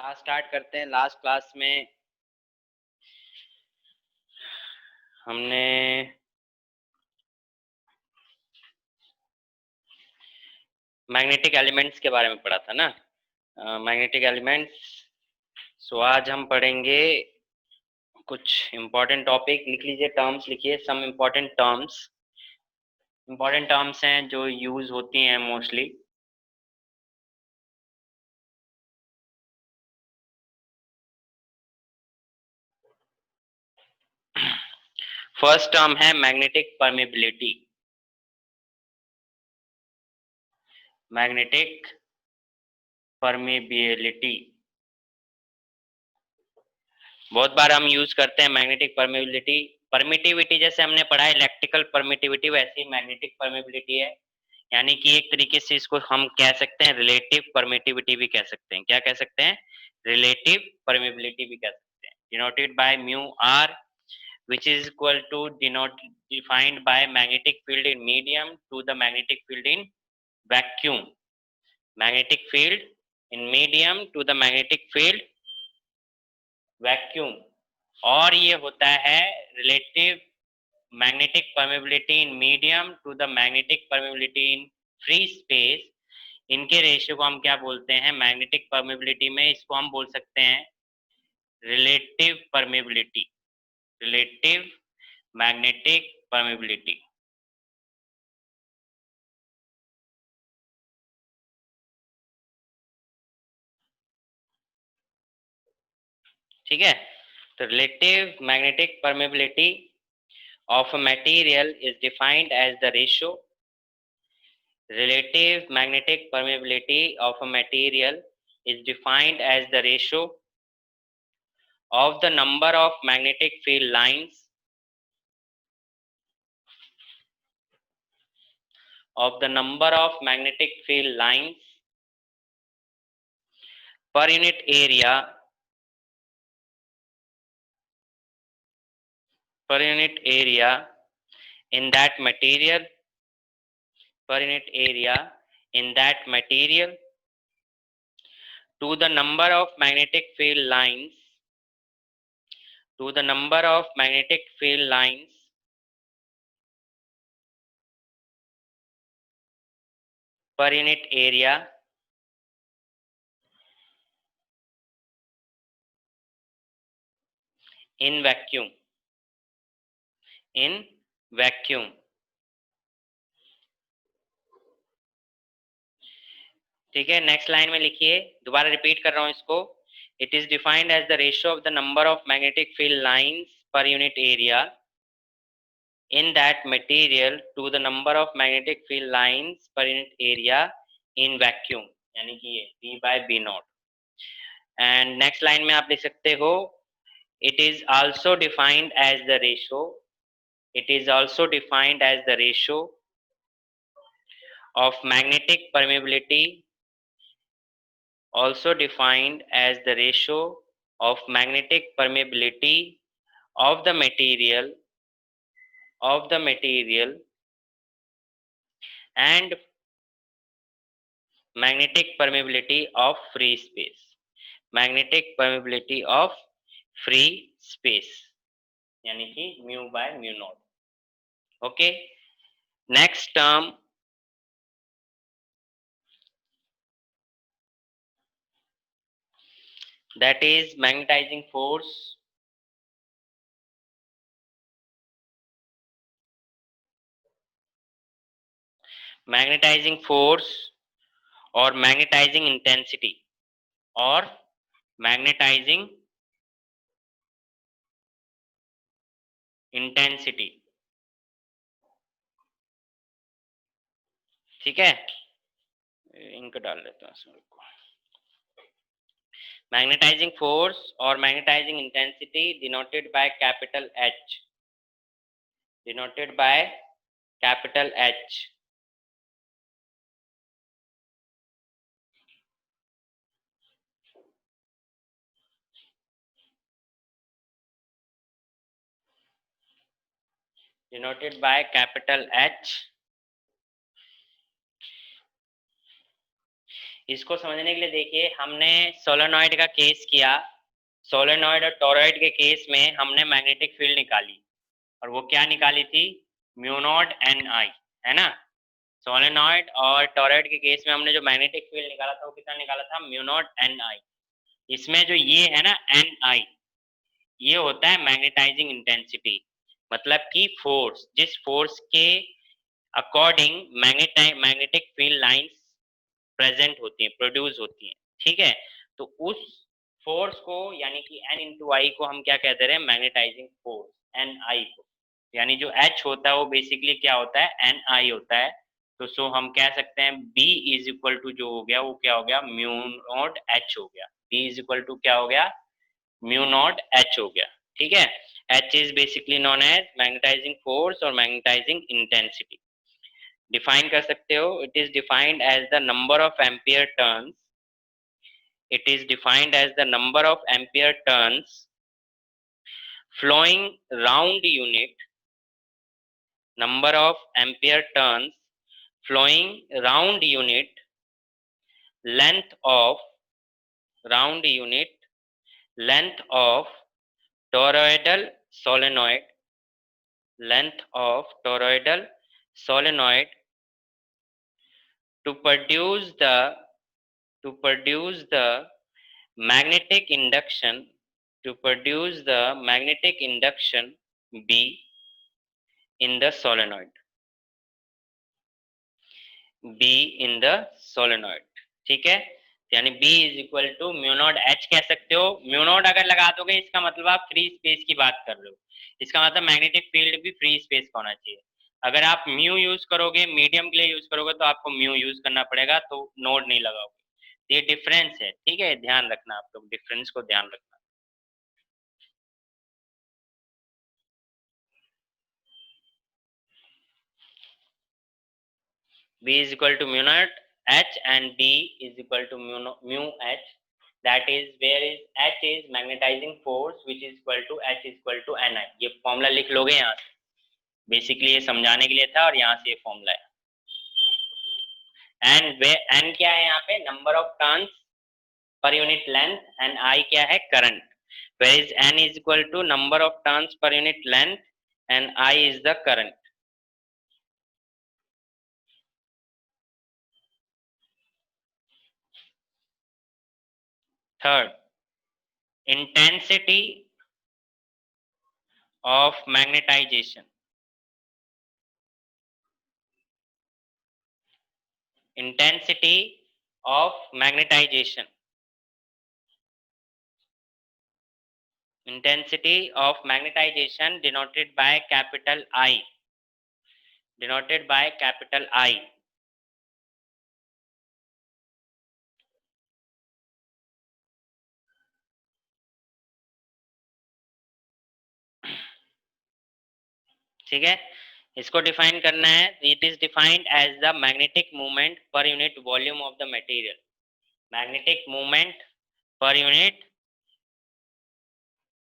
Class start करते हैं। Last class में हमने मैग्नेटिक एलिमेंट्स के बारे में पढ़ा था ना, मैग्नेटिक एलिमेंट्स। सो आज हम पढ़ेंगे कुछ इम्पोर्टेंट टॉपिक। लिख लीजिए, टर्म्स लिखिए, some important terms. Important terms हैं जो यूज होती हैं मोस्टली। फर्स्ट टर्म है मैग्नेटिक परमेबिलिटी। मैग्नेटिक परमेबिलिटी बहुत बार हम यूज करते हैं। मैग्नेटिक परमेबिलिटी, परमिटिविटी जैसे हमने पढ़ा है इलेक्ट्रिकल परमिटिविटी, वैसे ही मैग्नेटिक परमेबिलिटी है। यानी कि एक तरीके से इसको हम कह सकते हैं रिलेटिव परमिटिविटी भी कह सकते हैं। क्या कह सकते हैं? रिलेटिव परमिबिलिटी भी कह सकते हैं। Denoted by mu r which is equal to defined by magnetic field in medium to the magnetic field in vacuum. Magnetic field in medium to the magnetic field vacuum। और ये होता है relative magnetic permeability in medium to the magnetic permeability in free space. इनके ratio को हम क्या बोलते हैं? मैग्नेटिक परमेबिलिटी में इसको हम बोल सकते हैं relative permeability, relative magnetic permeability. ठीक है, तो relative magnetic permeability of a material is defined as the ratio. Relative magnetic permeability of a material is defined as the ratio of the number of magnetic field lines per unit area in that material, per unit area in that material, to the number of magnetic field lines, to the number of magnetic field lines per unit area in vacuum, in vacuum। ठीक है, next line में लिखिए, दोबारा repeat कर रहा हूं इसको। It is defined as the ratio of the number of magnetic field lines per unit area in that material to the number of magnetic field lines per unit area in vacuum, यानी कि ये B by B not. And next line में आप लिख सकते हो it is also defined as the ratio, it is also defined as the ratio of magnetic permeability, also defined as the ratio of magnetic permeability of the material and magnetic permeability of free space, magnetic permeability of free space, यानी कि mu by mu naught. Okay, next term that is magnetizing force। Magnetizing force और magnetizing intensity, और magnetizing intensity. ठीक है, इनको डाल लेता हूँ इसमें को। मैग्नेटाइजिंग फोर्स और magnetizing intensity denoted by capital H, denoted by capital H। denoted by capital H इसको समझने के लिए देखिए, हमने सोलेनॉइड का केस किया। सोलेनॉइड और टोरॉइड के केस में हमने मैग्नेटिक फील्ड निकाली, और वो क्या निकाली थी? म्यू नॉट एन आई, है ना। सोलेनॉइड और टोरॉइड के केस में हमने जो मैग्नेटिक फील्ड निकाला था वो कितना निकाला था? म्यू नॉट एन आई। इसमें जो ये है ना एन आई, ये होता है मैग्नेटाइजिंग इंटेंसिटी, मतलब कि फोर्स, जिस फोर्स के according magnetic field lines present होती हैं, प्रोड्यूस होती हैं, ठीक है। तो उस फोर्स को, यानी कि एन इंटू आई को हम क्या कहते रहे? मैग्नेटाइजिंग फोर्स, एन आई को। यानी जो एच होता है वो बेसिकली क्या होता है? एन आई होता है। तो सो हम कह सकते हैं बी इज इक्वल टू जो हो गया वो क्या हो गया? म्यू नॉट एच हो गया। बी इज इक्वल टू क्या हो गया? म्यू नॉट एच हो गया, ठीक है। H is basically known as magnetizing force और मैग्नेटाइजिंग इंटेंसिटी। डिफाइन कर सकते हो, it is defined as the number of ampere turns, it is defined as the number of ampere turns flowing round unit, number of ampere turns flowing round unit, length of round unit, length of toroidal solenoid, length of toroidal solenoid to produce the magnetic induction, to produce the magnetic induction B in the solenoid, B in the solenoid, ठीक है। यानी B is equal to mu naught H कह सकते हो। Mu naught अगर लगा दोगे इसका मतलब आप फ्री स्पेस की बात कर रहे हो, इसका मतलब मैग्नेटिक फील्ड भी फ्री स्पेस का होना चाहिए। अगर आप म्यू यूज करोगे, मीडियम के लिए यूज करोगे, तो आपको म्यू यूज करना पड़ेगा, तो नोड नहीं लगाओगे। ये डिफरेंस है, ठीक है, ध्यान रखना, आप लोग डिफरेंस को ध्यान रखना। B is equal to mu naught H and D is equal to mu H. That is where is H is magnetizing force which is equal to H is equal to Ni. ये formula लिख लोगे यहाँ से, basically ये समझाने के लिए था और यहाँ से ये फॉर्मूला है। एंड वे N क्या है यहाँ पे? Number of turns per unit length, and I क्या है? Current. Where is N is equal to number of turns per unit length and I is the current. Third, intensity of magnetization. Intensity of magnetization. Intensity of magnetization denoted by capital I. Denoted by capital I. ठीक है, इसको define करना है। It is defined as the magnetic movement per unit volume of the material. Magnetic movement per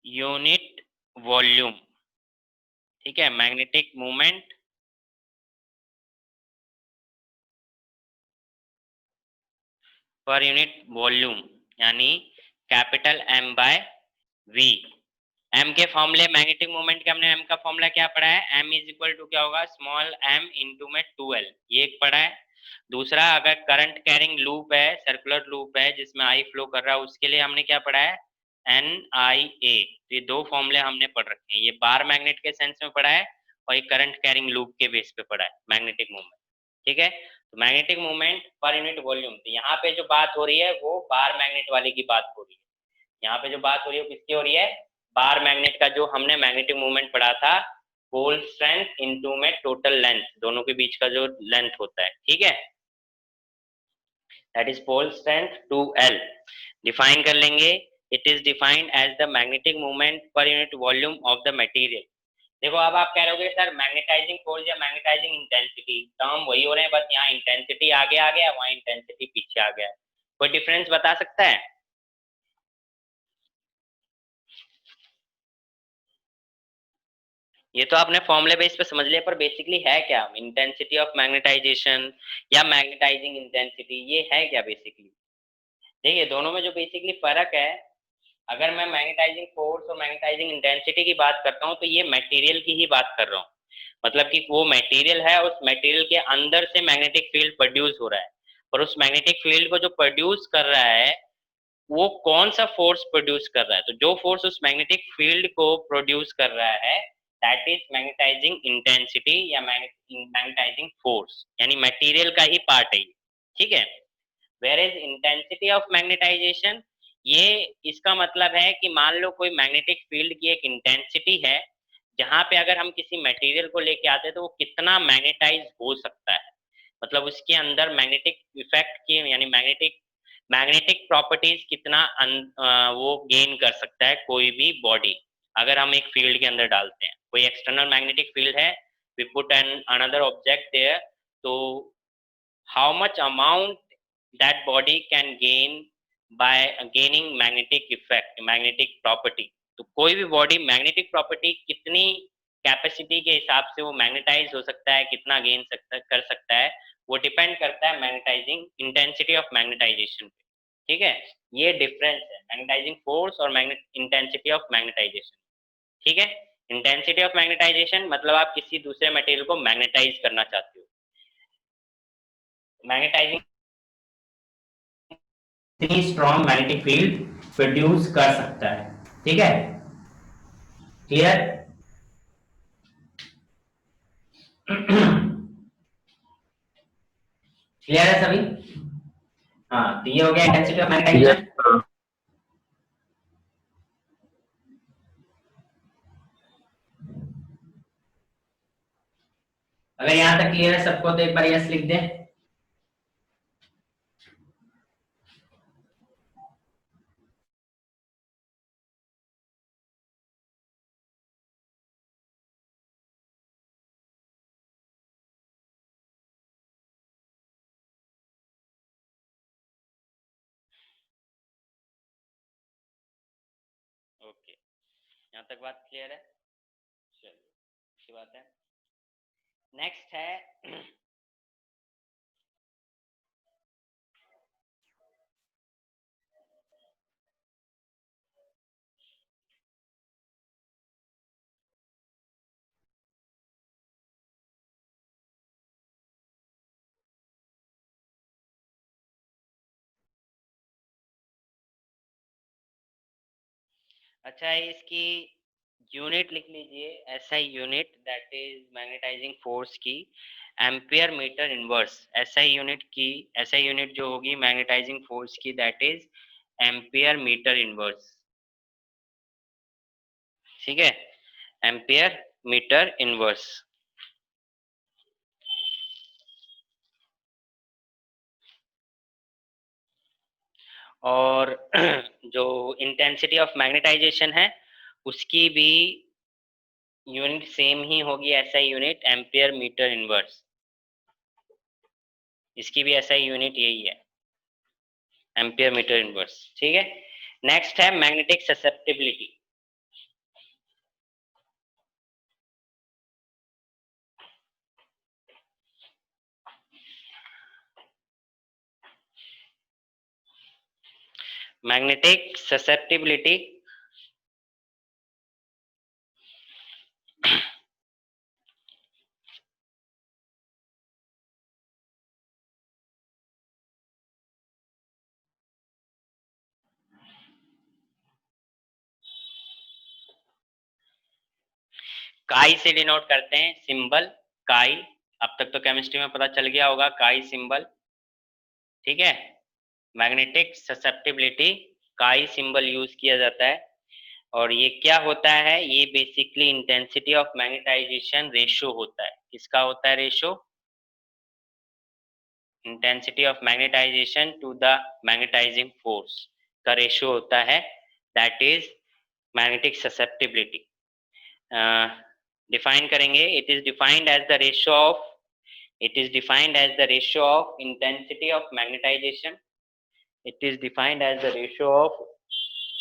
unit volume, ठीक है, magnetic movement per unit volume, यानी capital M by V। M के फॉर्मूले, मैग्नेटिक मोमेंट के हमने M का formula क्या पढ़ा है? M इज इक्वल टू क्या होगा? स्मॉल m इंटू में 2L, ये एक पढ़ा है। दूसरा, अगर करंट कैरिंग लूप है, सर्कुलर लूप है जिसमें I फ्लो कर रहा है, उसके लिए हमने क्या पढ़ा है? NIA। तो ये दो फॉर्मूले हमने पढ़ रखे हैं, ये बार मैग्नेट के सेंस में पढ़ा है और ये करंट कैरिंग लूप के बेस पे पढ़ा है मैग्नेटिक मोमेंट, ठीक है। तो मैग्नेटिक मोमेंट पर यूनिट वॉल्यूम, तो यहाँ पे जो बात हो रही है वो बार मैग्नेट वाले की बात हो रही है। यहाँ पे जो बात हो रही है वो किसकी हो रही है? बार मैग्नेट का। जो हमने मैग्नेटिक मूवमेंट पढ़ा था, पोल स्ट्रेंथ इनटू में टोटल लेंथ, दोनों के बीच का जो लेंथ होता है, ठीक है, that is pole strength 2L। Define कर लेंगे, it is defined as the magnetic movement per unit volume of the material. देखो, अब आप कह रहे सर मैग्नेटाइजिंग फोर्स या मैग्नेटाइजिंग इंटेंसिटी, टर्म वही हो रहे हैं, बस यहाँ इंटेंसिटी आगे आ गया, वहाँ इंटेंसिटी पीछे आ गया। कोई डिफरेंस बता सकता है? ये तो आपने फॉर्मूले बेस पे समझ लिया, पर बेसिकली है क्या इंटेंसिटी ऑफ मैग्नेटाइजेशन या मैग्नेटाइजिंग इंटेंसिटी, ये है क्या बेसिकली? देखिए दोनों में जो बेसिकली फर्क है, अगर मैं मैग्नेटाइजिंग फोर्स और मैग्नेटाइजिंग इंटेंसिटी की बात करता हूँ तो ये मटेरियल की ही बात कर रहा हूँ। मतलब कि वो मटेरियल है, उस मटेरियल के अंदर से मैग्नेटिक फील्ड प्रोड्यूस हो रहा है, और उस मैग्नेटिक फील्ड को जो प्रोड्यूस कर रहा है वो कौन सा फोर्स प्रोड्यूस कर रहा है। तो जो फोर्स उस मैग्नेटिक फील्ड को प्रोड्यूस कर रहा है दैट इज मैग्नेटाइजिंग इंटेंसिटी या मैग्नेटाइजिंग फोर्स, यानी मटेरियल का ही पार्ट है ये, ठीक है। Where is intensity of magnetization, ये इसका मतलब है कि मान लो कोई मैग्नेटिक फील्ड की एक इंटेंसिटी है, जहां पे अगर हम किसी मटेरियल को लेके आते हैं तो वो कितना मैग्नेटाइज हो सकता है, मतलब उसके अंदर मैग्नेटिक इफेक्ट की यानी मैग्नेटिक मैग्नेटिक प्रॉपर्टीज कितना वो गेन कर सकता है कोई भी बॉडी, अगर हम एक फील्ड के अंदर डालते हैं। कोई एक्सटर्नल मैग्नेटिक फील्ड है, we put an another object there, तो how much amount that body can gain by gaining magnetic effect, magnetic property। तो कोई भी बॉडी मैग्नेटिक प्रॉपर्टी कितनी कैपेसिटी के हिसाब से वो मैग्नेटाइज हो सकता है, कितना गेन कर सकता है, वो डिपेंड करता है मैग्नेटाइजिंग इंटेंसिटी ऑफ मैग्नेटाइजेशन पे, ठीक है। ये डिफरेंस है मैग्नेटाइजिंग फोर्स और मैग्नेट इंटेंसिटी ऑफ मैग्नेटाइजेशन, ठीक है। इंटेंसिटी ऑफ मैग्नेटाइजेशन मतलब आप किसी दूसरे मटेरियल को मैग्नेटाइज करना चाहते हो, मैग्नेटाइजिंग इतनी स्ट्रॉन्ग मैग्नेटिक फील्ड प्रोड्यूस कर सकता है, ठीक है। क्लियर? क्लियर है सभी? हाँ, तो ये हो गया इंटेंसिटी ऑफ मैग्नेटाइजेशन। अगर यहां तक क्लियर है सबको तो एक बार यस लिख दे। ओके, यहाँ तक बात क्लियर है। चलिए अच्छी बात है। नेक्स्ट है अच्छा इसकी यूनिट लिख लीजिए, ऐसा unit that is magnetizing force की एम्पियर मीटर इनवर्स, ऐसा यूनिट की ऐसा यूनिट जो होगी मैग्नेटाइजिंग फोर्स की that is ampere metre inverse, ठीक है, एम्पियर मीटर इनवर्स। और जो इंटेंसिटी ऑफ मैग्नेटाइजेशन है उसकी भी यूनिट सेम ही होगी, ऐसा यूनिट एम्पियर मीटर इनवर्स, इसकी भी ऐसा यूनिट यही है एम्पियर मीटर इनवर्स, ठीक है। नेक्स्ट है मैग्नेटिक ससेप्टिबिलिटी। मैग्नेटिक ससेप्टिबिलिटी काई से डिनोट करते हैं, सिंबल काई, अब तक तो केमिस्ट्री में पता चल गया होगा काई सिंबल, ठीक है। Magnetic susceptibility chi symbol use किया जाता है, और ये क्या होता है, ये basically intensity of magnetization ratio होता है। किसका होता है ratio? Intensity of magnetization to the magnetizing force का रेशो होता है, that is magnetic susceptibility. Define करेंगे, it is defined as the ratio of it is defined as the ratio of intensity of magnetization, it is defined as the ratio of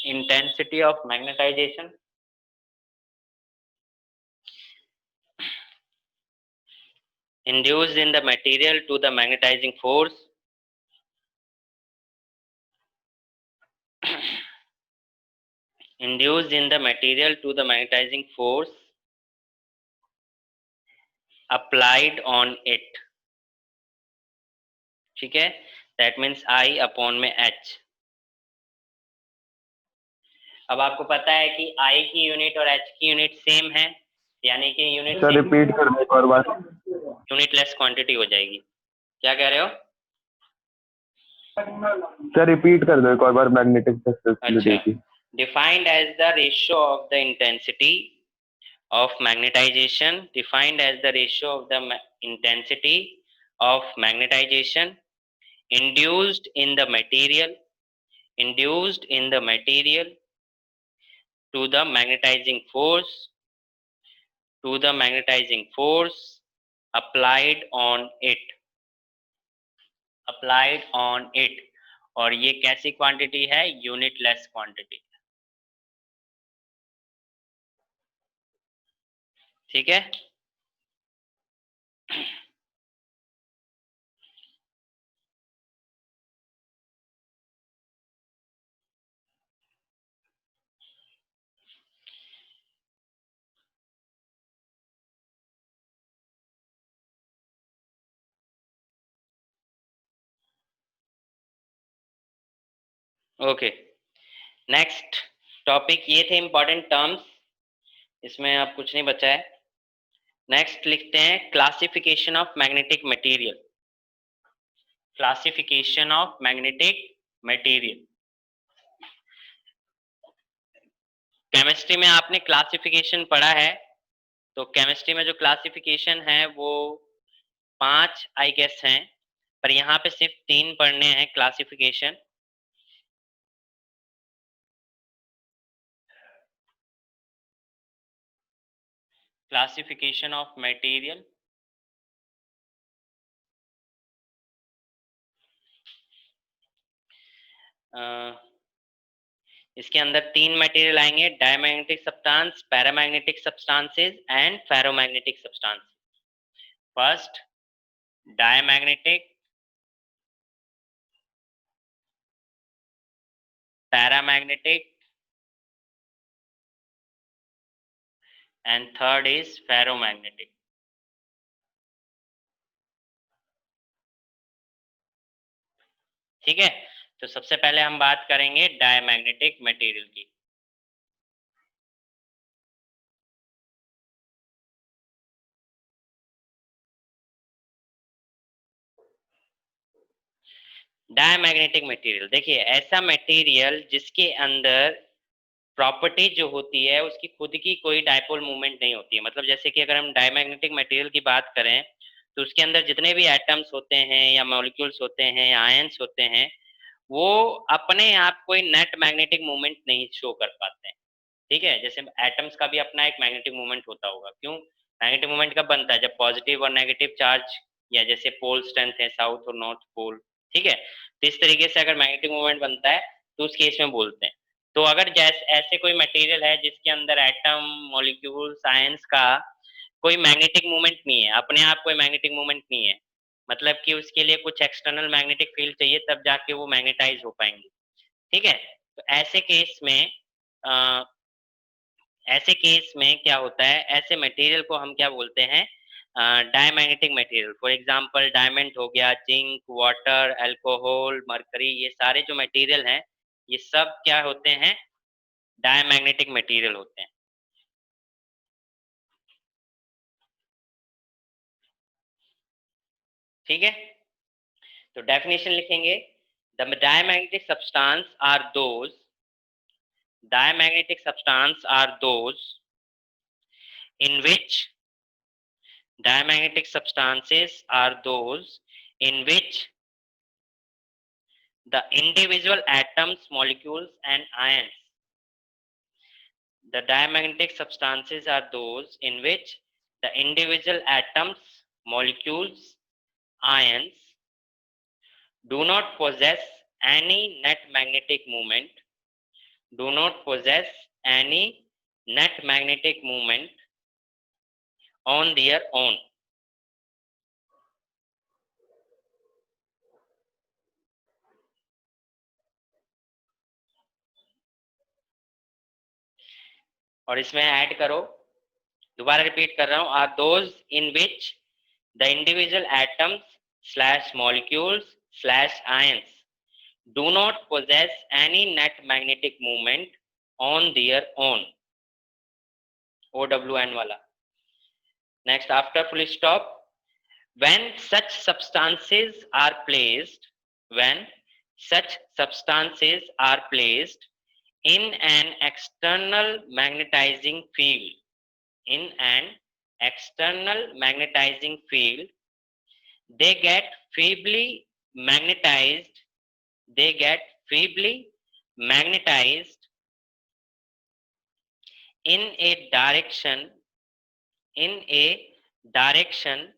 intensity of magnetization induced in the material to the magnetizing force induced in the material to the magnetizing force applied on it. ठीक है, that means I upon में H. अब आपको पता है कि I की unit और H की यूनिट सेम है, यानी कि यूनिट सर रिपीट कर दो एक और बार, यूनिट लेस क्वांटिटी हो जाएगी। क्या कह रहे हो? सर रिपीट कर दो एक और बार मैग्नेटिक फ्लेक्सिबिलिटी की। Defined as the ratio of the intensity of magnetization, defined as the ratio of the intensity of magnetization induced in the material to the magnetizing force applied on it, और ये कैसी quantity है? Unit less quantity. ठीक है, okay. Next topic ये थे important terms, इसमें अब कुछ नहीं बचा है। नेक्स्ट लिखते हैं classification of magnetic material. Classification of magnetic material. Chemistry में आपने क्लासिफिकेशन पढ़ा है, तो केमिस्ट्री में जो क्लासिफिकेशन है वो 5 आई गेस हैं, पर यहाँ पे सिर्फ 3 पढ़ने हैं क्लासिफिकेशन। क्लासिफिकेशन ऑफ मटेरियल, इसके अंदर 3 मटेरियल आएंगे, diamagnetic substance, paramagnetic substances and ferromagnetic substances. First diamagnetic, paramagnetic and third is ferromagnetic. ठीक है, तो सबसे पहले हम बात करेंगे डायमैग्नेटिक मटेरियल की। डायमैग्नेटिक मटेरियल, देखिए ऐसा मटेरियल जिसके अंदर प्रॉपर्टी जो होती है उसकी खुद की कोई डायपोल मूवमेंट नहीं होती है। मतलब जैसे कि अगर हम डायमैग्नेटिक मटेरियल की बात करें तो उसके अंदर जितने भी एटम्स होते हैं या मॉलिक्यूल्स होते हैं या आयंस होते हैं, वो अपने आप कोई नेट मैग्नेटिक मूवमेंट नहीं शो कर पाते हैं। ठीक है, जैसे एटम्स का भी अपना एक मैग्नेटिक मूवमेंट होता होगा। क्यों? मैग्नेटिक मूवमेंट कब बनता है? जब पॉजिटिव और नेगेटिव चार्ज, या जैसे पोल स्ट्रेंथ है साउथ और नॉर्थ पोल। ठीक है, तो इस तरीके से अगर मैग्नेटिक मूवमेंट बनता है तो उस केस में बोलते हैं। तो अगर जैसे ऐसे कोई मटेरियल है जिसके अंदर एटम, मॉलिक्यूल, साइंस का कोई मैग्नेटिक मूवमेंट नहीं है, अपने आप कोई मैग्नेटिक मूवमेंट नहीं है, मतलब कि उसके लिए कुछ एक्सटर्नल मैग्नेटिक फील्ड चाहिए तब जाके वो मैग्नेटाइज हो पाएंगे। ठीक है, तो ऐसे केस में क्या होता है, ऐसे मटेरियल को हम क्या बोलते हैं? Diamagnetic material. For example diamond हो गया, जिंक, वाटर, अल्कोहल, मरकरी, ये सारे जो मटेरियल हैं ये सब क्या होते हैं? डायमैग्नेटिक मटेरियल होते हैं। ठीक है, तो डेफिनेशन लिखेंगे, the diamagnetic substance are those diamagnetic substance are those in which diamagnetic substances are those in which the individual atoms, molecules and ions, the diamagnetic substances are those in which the individual atoms, molecules, ions do not possess any net magnetic moment, do not possess any net magnetic moment on their own, और इसमें add करो, दोबारा repeat कर रहा हूं, are those in which the individual atoms slash molecules slash ions do not possess any net magnetic moment on their own, OWN वाला. Next, after full stop, when such substances are placed, when such substances are placed in an external magnetizing field, in an external magnetizing field, they get feebly magnetized, they get feebly magnetized in a direction, in a direction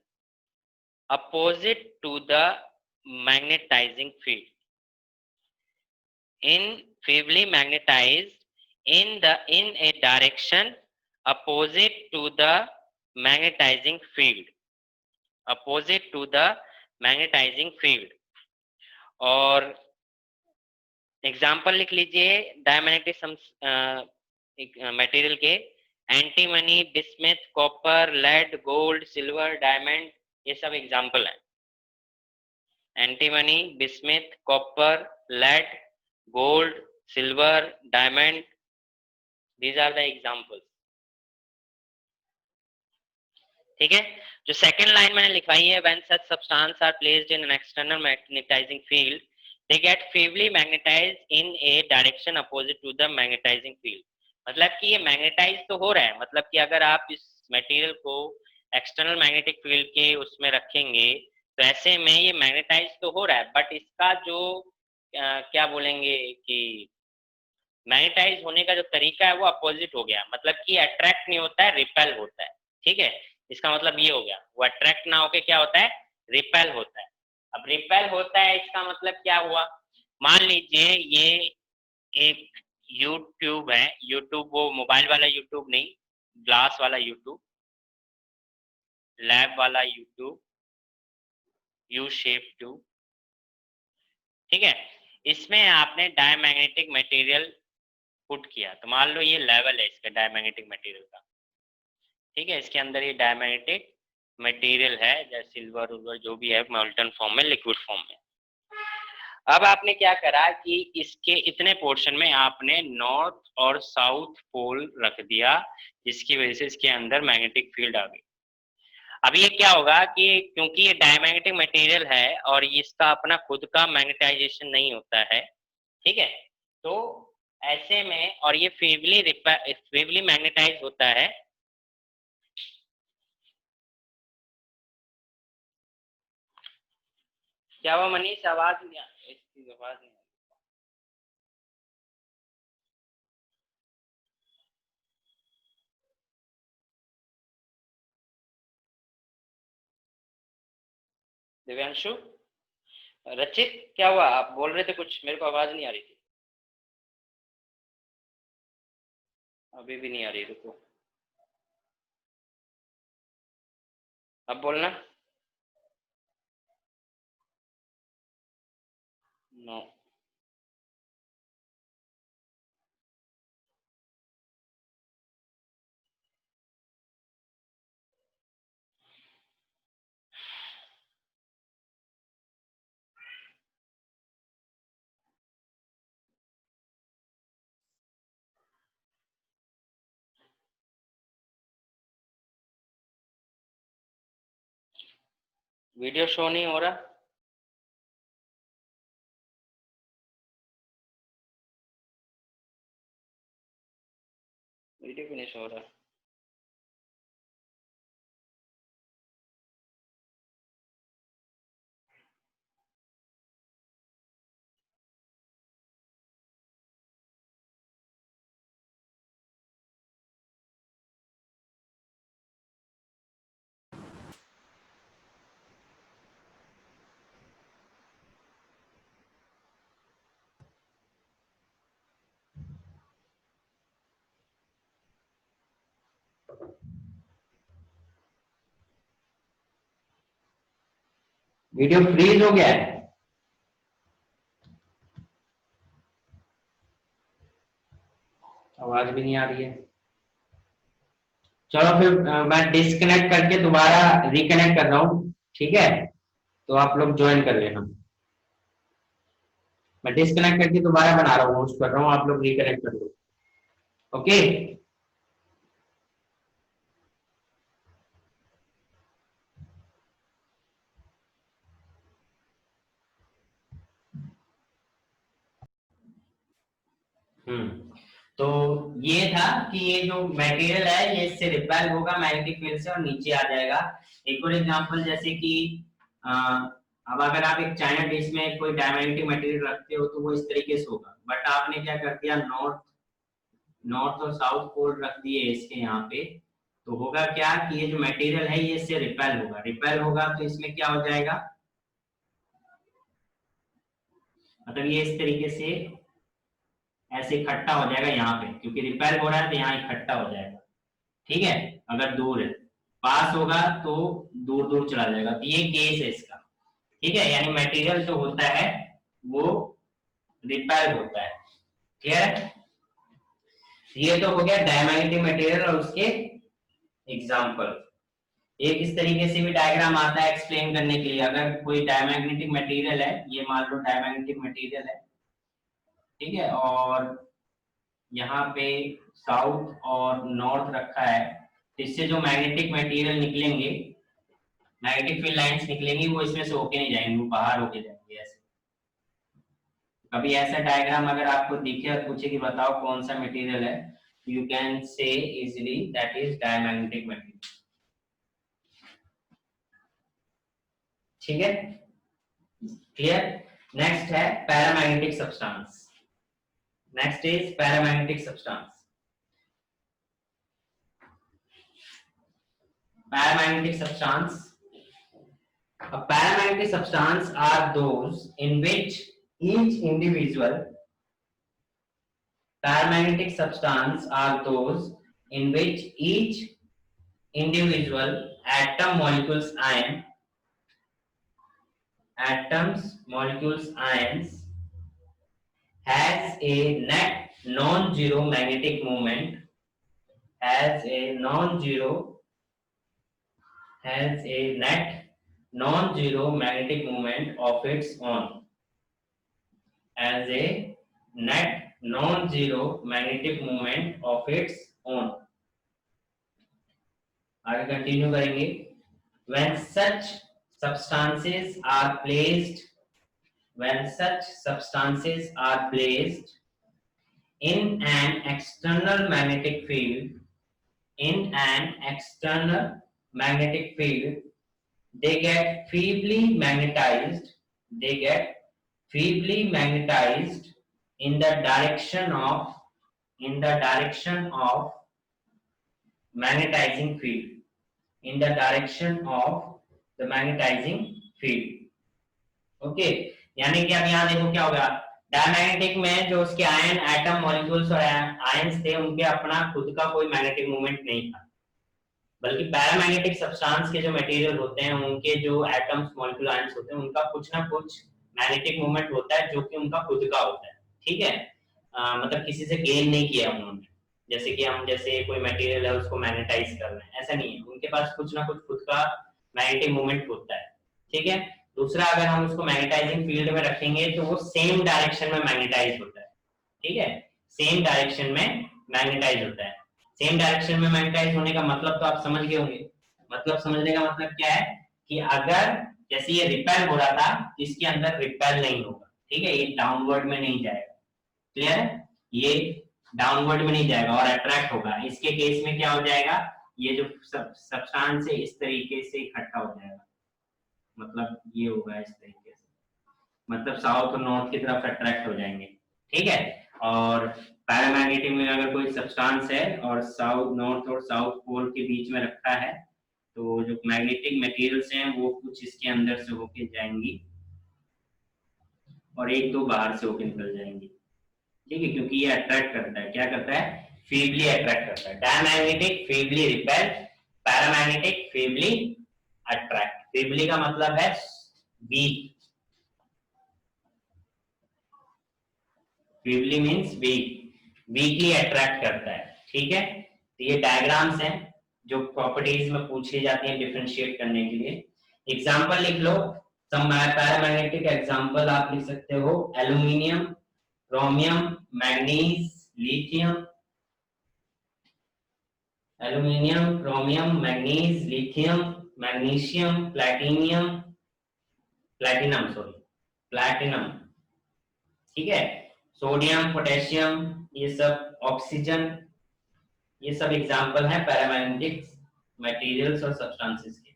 opposite to the magnetizing field, in feebly magnetized in a direction opposite to the magnetizing field, opposite to the magnetizing field. और example लिख लीजिए diamagnetic material के, antimony, bismuth, copper, lead, gold, silver, diamond, ये सब example हैं. Antimony, bismuth, copper, lead, gold, silver, diamond, these are the examples. ठीक है. जो सेकंड लाइन मैंने लिखवाई है, when such substance are placed in an external magnetizing field they get feebly magnetized in a direction opposite to the magnetizing field. मतलब कि ये magnetise तो हो रहा है, मतलब कि अगर आप इस मटेरियल को एक्सटर्नल मैग्नेटिक फील्ड के उसमें रखेंगे तो ऐसे में ये मैग्नेटाइज तो हो रहा है, बट इसका जो क्या बोलेंगे कि मैग्नेटाइज होने का जो तरीका है वो अपोजिट हो गया, मतलब कि अट्रैक्ट नहीं होता है, रिपेल होता है. ठीक है, इसका मतलब ये हो गया, वो अट्रैक्ट ना होके क्या होता है, रिपेल होता है. अब रिपेल होता है इसका मतलब क्या हुआ, मान लीजिए ये एक यूट्यूब है, यूट्यूब वो मोबाइल वाला यूट्यूब नहीं, ग्लास वाला यूट्यूब, लैब वाला यूट्यूब, यू शेप ट्यूब. ठीक है, इसमें आपने डायमैग्नेटिक मटेरियल पुट किया, तो मान लो ये लेवल है इसका डायमैग्नेटिक मटेरियल का. ठीक है, इसके अंदर ये डायमैग्नेटिक मटेरियल है, जैसे सिल्वर उल्वर जो भी है, मोल्टन फॉर्म में, लिक्विड फॉर्म में. अब आपने क्या करा कि इसके इतने पोर्शन में आपने नॉर्थ और साउथ पोल रख दिया, जिसकी वजह से इसके अंदर मैग्नेटिक फील्ड आ गई. अब ये क्या होगा कि क्योंकि ये डायमैग्नेटिक मटेरियल है और इसका अपना खुद का मैग्नेटाइजेशन नहीं होता है, ठीक है, तो ऐसे में, और ये फेवली मैग्नेटाइज होता है, क्या हुआ मनीष, आवाज नहीं इसकी आवाज नहीं. दिव्यांशु, रचित, क्या हुआ, आप बोल रहे थे कुछ, मेरे को आवाज नहीं आ रही थी. अभी भी नहीं आ रही, रुको, अब बोलना. नो. वीडियो शो नहीं हो रहा. वीडियो भी नहीं शो हो रहा. वीडियो फ्रीज हो गया है. आवाज भी नहीं आ रही है. चलो फिर मैं डिस्कनेक्ट करके दोबारा रिकनेक्ट कर रहा हूँ, ठीक है? तो आप लोग ज्वाइन कर लेना। मैं डिस्कनेक्ट करके दोबारा बना रहा हूँ, होस्ट कर रहा हूँ, आप लोग रिकनेक्ट कर लो। ओके। तो ये था कि ये जो मटेरियल है ये इससे रिपेल होगा मैग्नेटिक फील्ड से और नीचे आ जाएगा। एक और एग्जांपल जैसे कि अब अगर आप एक चाइना डिश में कोई डायमैग्नेटिक मटेरियल रखते हो तो वो इस तरीके से होगा, बट आपने क्या कर दिया, नॉर्थ नॉर्थ और साउथ पोल रख दिए इसके यहाँ पे, तो होगा क्या कि ये जो मटेरियल है ये इससे रिपेल होगा। रिपेल होगा तो इसमें क्या हो जाएगा, मतलब ये इस तरीके से ऐसे इकट्ठा हो जाएगा यहाँ पे, क्योंकि रिपेल हो रहा है तो यहाँ इकट्ठा हो जाएगा। ठीक है, अगर दूर है, पास होगा तो दूर दूर चला जाएगा। तो ये केस है इसका। ठीक है, यानी मटेरियल जो होता है वो रिपेल होता है। क्लियर है? ये तो हो गया डायमैग्नेटिक मटेरियल और उसके एग्जांपल। एक इस तरीके से भी डायग्राम आता है एक्सप्लेन करने के लिए। अगर कोई डायमैग्नेटिक मटेरियल है, ये मान लो डायमैग्नेटिक मटेरियल है, ठीक है, और यहाँ पे साउथ और नॉर्थ रखा है, तो इससे जो मैग्नेटिक मटेरियल निकलेंगे, मैग्नेटिक फील्ड लाइंस निकलेंगी, वो इसमें से होके नहीं जाएंगे, वो बाहर होके जाएंगे ऐसे। कभी ऐसा डायग्राम अगर आपको दिखे और पूछे कि बताओ कौन सा मटेरियल है, you can say easily that is diamagnetic material. ठीक है, क्लियर? नेक्स्ट है paramagnetic substance. Next is paramagnetic substance. Paramagnetic substance. A paramagnetic substance are those in which each individual paramagnetic substance are those in which each individual atom molecules ions has a net non-zero magnetic moment, has a net non-zero magnetic moment of its own, as a net non-zero magnetic moment of its own. आगे continue करेंगे। When such substances are placed in an external magnetic field, they get feebly magnetized in the direction of magnetizing field, in the direction of the magnetizing field. Okay, यानी कि अब यहाँ देखो क्या होगा, diamagnetic में जो उसके आयन एटम मॉलिक्यूल्स और आयंस थे उनके अपना खुद का कोई मैग्नेटिक मूवमेंट नहीं था, बल्कि पैरामैग्नेटिक सब्सटेंस के जो मटेरियल होते हैं उनके जो एटम्स मॉलिक्यूल आयंस होते हैं उनका कुछ ना कुछ मैग्नेटिक मूवमेंट होता है जो कि उनका खुद का होता है। ठीक है, मतलब किसी से गेन नहीं किया उन्होंने, जैसे कि हम जैसे कोई मटेरियल है उसको मैग्नेटाइज कर रहे हैं, ऐसा नहीं है, उनके पास कुछ ना कुछ खुद का मैग्नेटिक मूवमेंट होता है। ठीक है, दूसरा अगर हम उसको मैग्नेटाइजिंग फील्ड में रखेंगे तो वो सेम डायरेक्शन में मैग्नेटाइज होता है। ठीक है, सेम डायरेक्शन में मैग्नेटाइज होता है। सेम डायरेक्शन में मैग्नेटाइज होने का मतलब तो आप समझ गए होंगे। मतलब समझने का मतलब क्या है कि अगर जैसे ये रिपेल हो रहा था तो इसके अंदर रिपेल नहीं होगा। ठीक है, ये डाउनवर्ड में नहीं जाएगा। क्लियर है, ये डाउनवर्ड में नहीं जाएगा और अट्रैक्ट होगा। इसके केस में क्या हो जाएगा, ये जो सब्सटेंस है इस तरीके से इकट्ठा हो जाएगा, मतलब ये होगा इस तरीके से, मतलब साउथ और नॉर्थ की तरफ अट्रैक्ट हो जाएंगे। ठीक है, और पैरामैग्नेटिक में अगर कोई सब्सटेंस है और साउथ नॉर्थ और साउथ पोल के बीच में रखा है तो जो मैग्नेटिक मटेरियल्स हैं वो कुछ इसके अंदर से होके जाएंगी और एक दो बाहर से होके निकल जाएंगी। ठीक है, क्योंकि ये अट्रैक्ट करता है, क्या करता है, फीबली अट्रैक्ट करता है। Diamagnetic feebly repel, paramagnetic feebly attract. Feebly का मतलब है weak, feebly means weak, weakly attract करता है। ठीक है, तो ये डायग्राम्स हैं जो प्रॉपर्टीज में पूछी जाती हैं डिफरेंशिएट करने के लिए। एग्जाम्पल लिख लो, सम पैरामैग्नेटिक एग्जाम्पल आप लिख सकते हो, aluminium, chromium, manganese, lithium, aluminium, chromium, manganese, lithium, magnesium, platinum, ठीक है, सोडियम, पोटेशियम, ये सब, ऑक्सीजन, ये सब एग्जाम्पल है पैरामैग्नेटिक मटेरियल्स और सब्सटेंसेस के।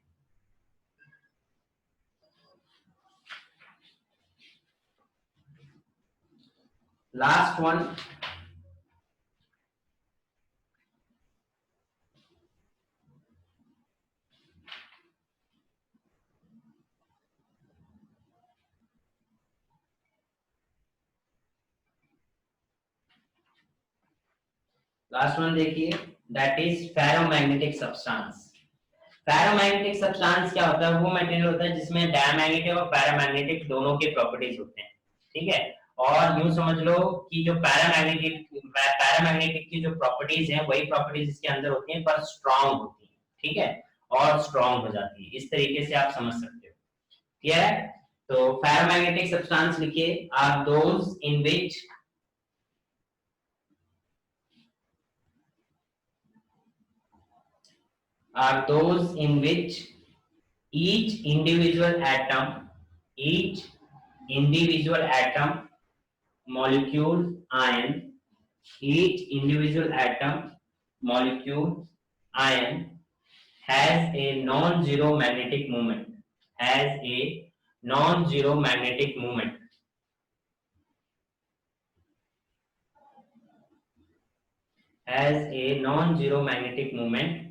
लास्ट वन, देखिए, that is ferromagnetic substance. Ferromagnetic substance क्या होता है? वो मटेरियल होता है जिसमें डायमैग्नेटिक और पैरामैग्नेटिक दोनों के प्रॉपर्टीज होते हैं, ठीक है। और यूं समझ लो कि जो पैरामैग्नेटिक की जो प्रॉपर्टीज हैं वही प्रॉपर्टीज इसके अंदर होती हैं, पर स्ट्रांग होती हैं, ठीक है, और स्ट्रांग हो जाती है। इस तरीके से आप समझ सकते हो, ठीक है। तो फेरोमैग्नेटिक सब्सटेंस लिखिए, are those in which each individual atom, molecule, ion, each individual atom, molecule, ion has a non-zero magnetic moment, has a non-zero magnetic moment, has a non-zero magnetic moment।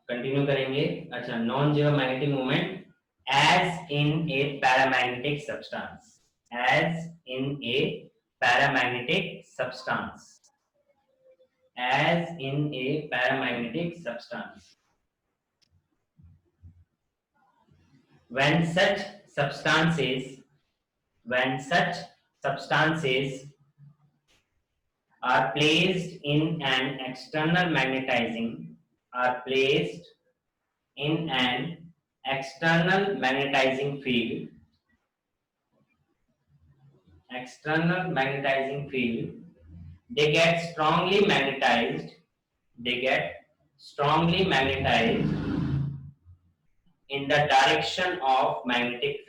Continue करेंगे, अच्छा, non zero magnetic moment as in a paramagnetic substance, as in a paramagnetic substance, as in a paramagnetic substance. When such substances are placed in an external magnetizing field, they get strongly magnetized in the direction of magnetic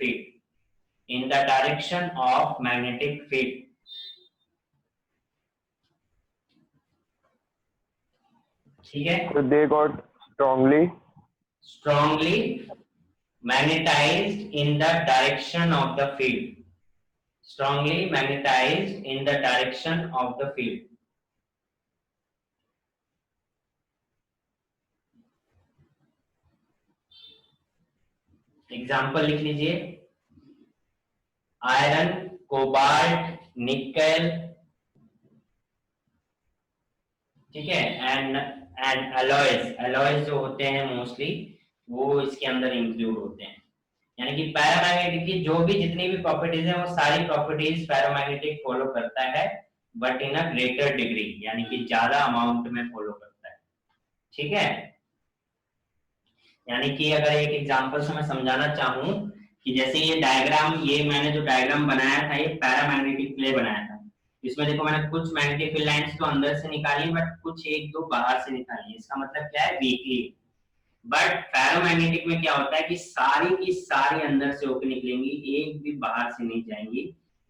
field, ठीक है। So they got strongly magnetized in the direction of the field, example लिख लीजिए, iron, cobalt, निकल, ठीक है, and alloys जो होते हैं मोस्टली वो इसके अंदर इंक्लूड होते हैं। यानी कि पैरामैग्नेटिक की जो भी जितनी भी प्रॉपर्टीज हैं वो सारी प्रॉपर्टीज पैरामैग्नेटिक फॉलो करता है, but in a greater degree, यानी कि ज्यादा अमाउंट में फॉलो करता है, ठीक है। यानी कि अगर एक एग्जांपल से मैं समझाना चाहूं कि जैसे ये डायग्राम, ये मैंने जो डायग्राम बनाया था ये पैरामैग्नेटिक के लिए बनाया था। इसमें देखो मैंने कुछ मैग्नेटिक फील्ड लाइंस तो अंदर से निकाली, बट कुछ एक दो बाहर से निकाली। इसका मतलब क्या है? वीकली। बट फेरोमैग्नेटिक में क्या होता है कि सारी की सारी अंदर से होकर निकलेंगी, एक भी बाहर से नहीं जाएंगी,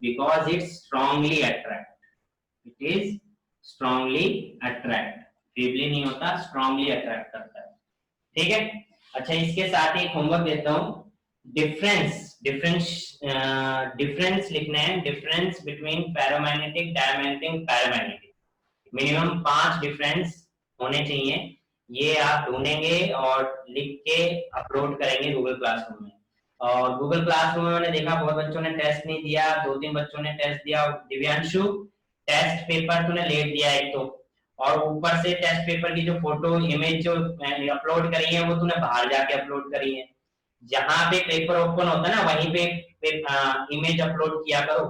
because it strongly attract, feebly नहीं होता, स्ट्रांगली अट्रैक्ट करता है, ठीक है। अच्छा, इसके साथ एक होमवर्क देता हूं, डिफरेंस लिखना है, difference between paramagnetic, diamagnetic, paramagnetic. Minimum 5 difference होने चाहिए, ये आप ढूंढेंगे और लिख के अपलोड करेंगे गूगल क्लासरूम में। और गूगल क्लासरूम में मैंने देखा बहुत बच्चों ने टेस्ट नहीं दिया, 2-3 बच्चों ने टेस्ट दिया। दिव्यांशु, टेस्ट पेपर तूने लेट दिया एक तो, और ऊपर से टेस्ट पेपर की जो फोटो इमेज जो अपलोड करी है वो तूने बाहर जाके अपलोड करी है। जहां पे पेपर ओपन होता है ना वहीं पे इमेज अपलोड किया करो,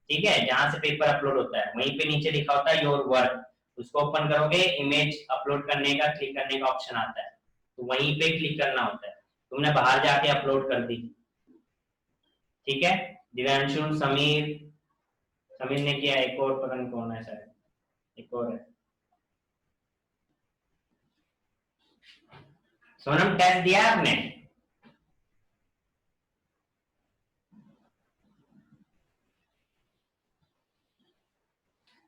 ठीक है। जहां से पेपर अपलोड होता है वहीं पे नीचे लिखा होता है योर वर्क, उसको ओपन करोगे, इमेज अपलोड करने का, क्लिक करने का ऑप्शन आता है, तो वहीं पे क्लिक करना होता है। तुमने बाहर जाके अपलोड कर दी, ठीक है। दिव्यांशु, समीर, समीर ने किया, एक और पता नहीं कौन है, शायद एक और है। सोनम, टेस्ट दिया आपने?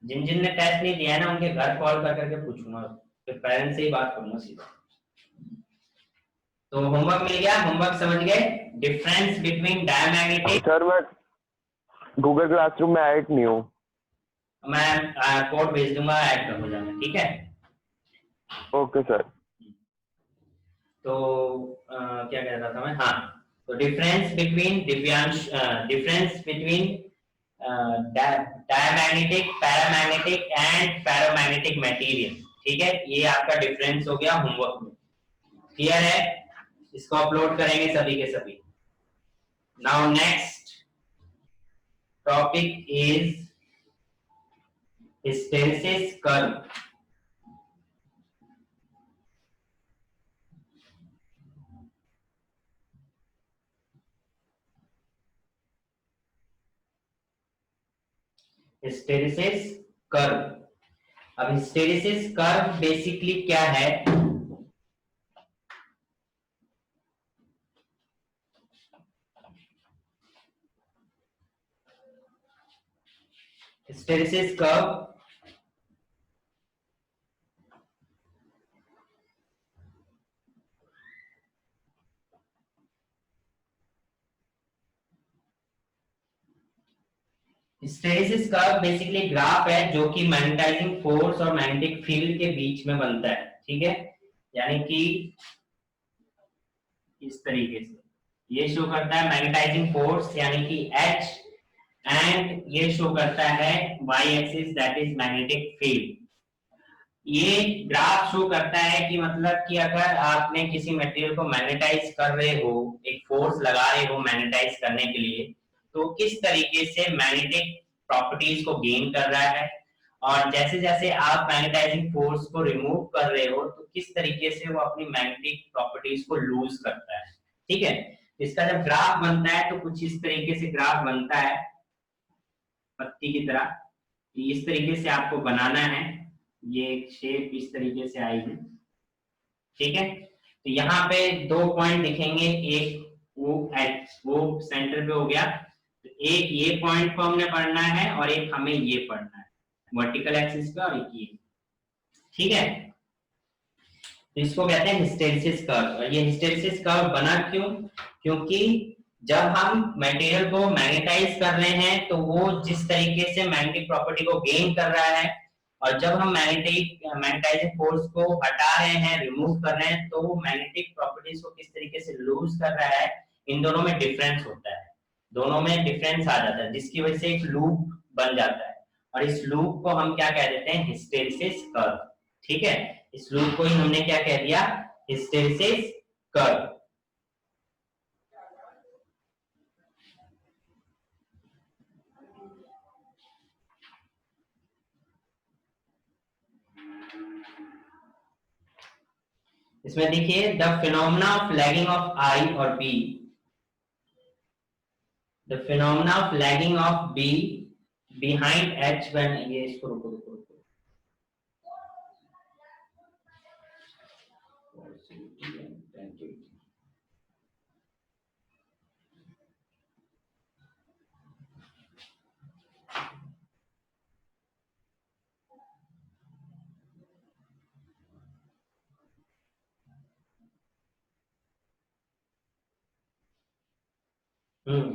जिन जिन ने टेस्ट नहीं दिया है ना, उनके घर कॉल कर करके पूछूंगा, फिर पेरेंट्स से ही बात करूंगा सीधा। तो होमवर्क मिल गया, होमवर्क समझ गए? Difference between diamagnetic. सर मैं गूगल क्लासरूम में ऐड नहीं हूँ। मैं कोड भेज दूंगा, ऐड कर हो जाना, ठीक है। Okay sir. तो क्या कह रहा था मैं, हाँ, तो difference between Divyansh, difference between diamagnetic, paramagnetic and ferromagnetic material, ठीक है। ये आपका डिफरेंस हो गया होमवर्क में, क्लियर है? इसको अपलोड करेंगे सभी के सभी। Now next topic is hysteresis curve. Hysteresis curve. अब हिस्टेरिसिस कर्व बेसिकली क्या है? Hysteresis curve hysteresis curve basically graph है जो कि मैग्नेटाइजिंग फोर्स और मैग्नेटिक फील्ड के बीच में बनता है, ठीक है। यानी कि इस तरीके से ये शो करता है मैग्नेटाइजिंग फोर्स यानी कि H, एंड ये शो करता है y axis, that is magnetic field. ये ग्राफ शो करता है कि मतलब कि अगर आपने किसी मटेरियल को मैग्नेटाइज कर रहे हो, एक फोर्स लगा रहे हो मैग्नेटाइज करने के लिए, तो किस तरीके से मैग्नेटिक प्रॉपर्टीज को गेन कर रहा है, और जैसे जैसे आप मैग्नेटाइजिंग फोर्स को रिमूव कर रहे हो तो किस तरीके से वो अपनी मैग्नेटिक प्रॉपर्टीज को लूज करता है, ठीक है। इसका जब ग्राफ बनता है तो कुछ इस तरीके से ग्राफ बनता है, पत्ती की तरह। इस तरीके से आपको बनाना है, ये शेप इस तरीके से आएगी, ठीक है। तो यहाँ पे 2 पॉइंट दिखेंगे, एक वो एच, वो सेंटर पे हो गया, तो एक ये पॉइंट को हमने पढ़ना है और एक हमें ये पढ़ना है, वर्टिकल एक्सिस पे, और एक ये, ठीक है। तो इसको कहते हैं हिस्टेरिसिस कर्व। और ये हिस्टेरिसिस कर्व बना क्यों? क्योंकि जब हम मटेरियल को मैग्नेटाइज कर रहे हैं तो वो जिस तरीके से मैग्नेटिक प्रॉपर्टी को गेन कर रहा है, और जब हम मैग्नेटाइजिंग फोर्स को हटा रहे हैं, रिमूव कर रहे हैं, तो वो मैग्नेटिक प्रॉपर्टीज को किस तरीके से लूज कर रहा है, इन दोनों में डिफरेंस होता है, दोनों में डिफरेंस आ जाता है, जिसकी वजह से एक लूप बन जाता है, और इस लूप को हम क्या कह देते हैं? हिस्टेरिसिस कर्व, ठीक है। इस लूप को ही हमने क्या कह दिया? Hysteresis curve. इसमें देखिए, the phenomena of lagging of I और B, the phenomena of lagging of B behind H when, ये इसको रुको रुको रुको,